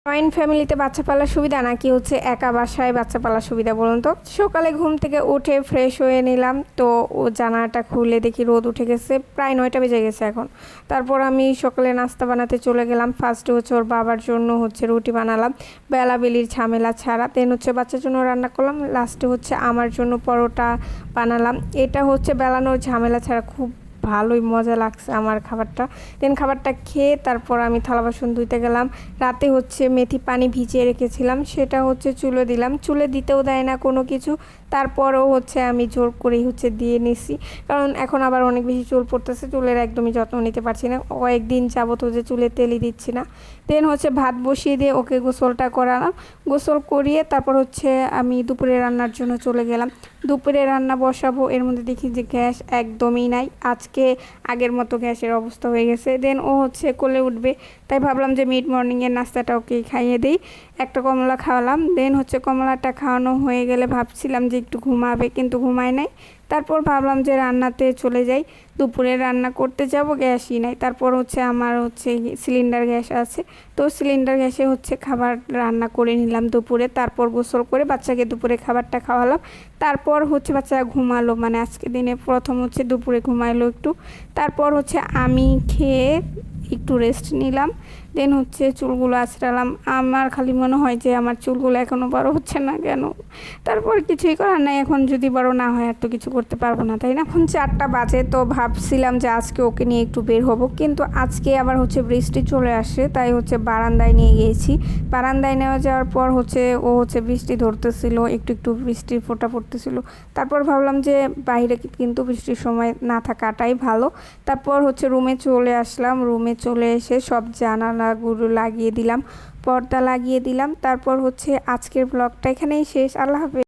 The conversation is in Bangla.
জয়েন্ট ফ্যামিলিতে বাচ্চা পালার সুবিধা নাকি হচ্ছে একা বাসায় বাচ্চা পালার সুবিধা বলুন তো। সকালে ঘুম থেকে উঠে ফ্রেশ হয়ে নিলাম, তো ও জানালাটা খুলে দেখি রোদ উঠে গেছে, প্রায় 9টা বেজে গেছে এখন। তারপর আমি সকালে নাস্তা বানাতে চলে গেলাম। ফার্স্টে হচ্ছে ওর বাবার জন্য হচ্ছে রুটি বানালাম বেলাবেলির ঝামেলা ছাড়া, দেন হচ্ছে বাচ্চার জন্য রান্না করলাম, লাস্টে হচ্ছে আমার জন্য পরোটা বানালাম। এটা হচ্ছে বেলানোর ঝামেলা ছাড়া খুব ভালোই মজা লাগছে আমার খাবারটা। দেন খাবারটা খেয়ে তারপর আমি থালা বাসন ধুইতে গেলাম। রাতে হচ্ছে মেথি পানি ভিজিয়ে রেখেছিলাম, সেটা হচ্ছে চুলে দিলাম। চুলে দিতেও দেয় না কোনো কিছু, তারপরেও হচ্ছে আমি জোর করেই হচ্ছে দিয়ে নিছি, কারণ এখন আবার অনেক বেশি চুল পড়তেছে, চুলের একদমই যত্ন নিতে পারছি না। কয়েকদিন যাবত হচ্ছে চুলে তেলই দিচ্ছি না। দেন হচ্ছে ভাত বসিয়ে দিয়ে ওকে গোসলটা করালাম। গোসল করিয়ে তারপর হচ্ছে আমি দুপুরে রান্নার জন্য চলে গেলাম। দুপুরে রান্না বসাবো, এর মধ্যে দেখি যে গ্যাস একদমই নাই। আজকে আগের মতো গ্যাসের অবস্থা হয়ে গেছে। দেন ও হচ্ছে কোলে উঠবে, তাই ভাবলাম যে মিড মর্নিংয়ের নাস্তাটা ওকে খাইয়ে দিই। একটা কমলা খাওয়ালাম। দেন হচ্ছে কমলাটা খাওয়ানো হয়ে গেলে ভাবছিলাম যে একটু ঘুমাবে, কিন্তু ঘুমায় নাই। তারপর ভাবলাম যে রান্নাতে চলে যাই, দুপুরে রান্না করতে যাব, গ্যাসই নাই। তারপর হচ্ছে আমার হচ্ছে সিলিন্ডার গ্যাস আছে, তো সিলিন্ডার গ্যাসে হচ্ছে খাবার রান্না করে নিলাম দুপুরে। তারপর গোসল করে বাচ্চাকে দুপুরে খাবারটা খাওয়ালাম। তারপর হচ্ছে বাচ্চা ঘুমালো, মানে আজকে দিনে প্রথম হচ্ছে দুপুরে ঘুমাইলো একটু। তারপর হচ্ছে আমি খেয়ে একটু রেস্ট নিলাম। দেন হচ্ছে চুলগুলো আঁচড়ালাম। আমার খালি মনে হয় যে আমার চুলগুলো এখনও বড় হচ্ছে না কেন। তারপর কিছুই করার নাই, এখন যদি বড় না হয় আর তো কিছু করতে পারবো না, তাই না। এখন 4টা বাজে, তো ভাবছিলাম যে আজকে ওকে নিয়ে একটু বের হব, কিন্তু আজকে আবার হচ্ছে বৃষ্টি চলে আসে, তাই হচ্ছে বারান্দায় নিয়ে গিয়েছি। বারান্দায় নেওয়া যাওয়ার পর হচ্ছে ও হচ্ছে বৃষ্টি ধরতেছিল, একটু একটু বৃষ্টির ফোঁটা পড়তেছিল। তারপর ভাবলাম যে বাইরে কিন্তু বৃষ্টির সময় না থাকাটাই ভালো। তারপর হচ্ছে রুমে চলে আসলাম। রুমে চলে এসে সব জানালাগুলো লাগিয়ে দিলাম, পর্দা লাগিয়ে দিলাম। তারপর হচ্ছে আজকের ব্লগটা এখানেই শেষ। আল্লাহ হাফেজ।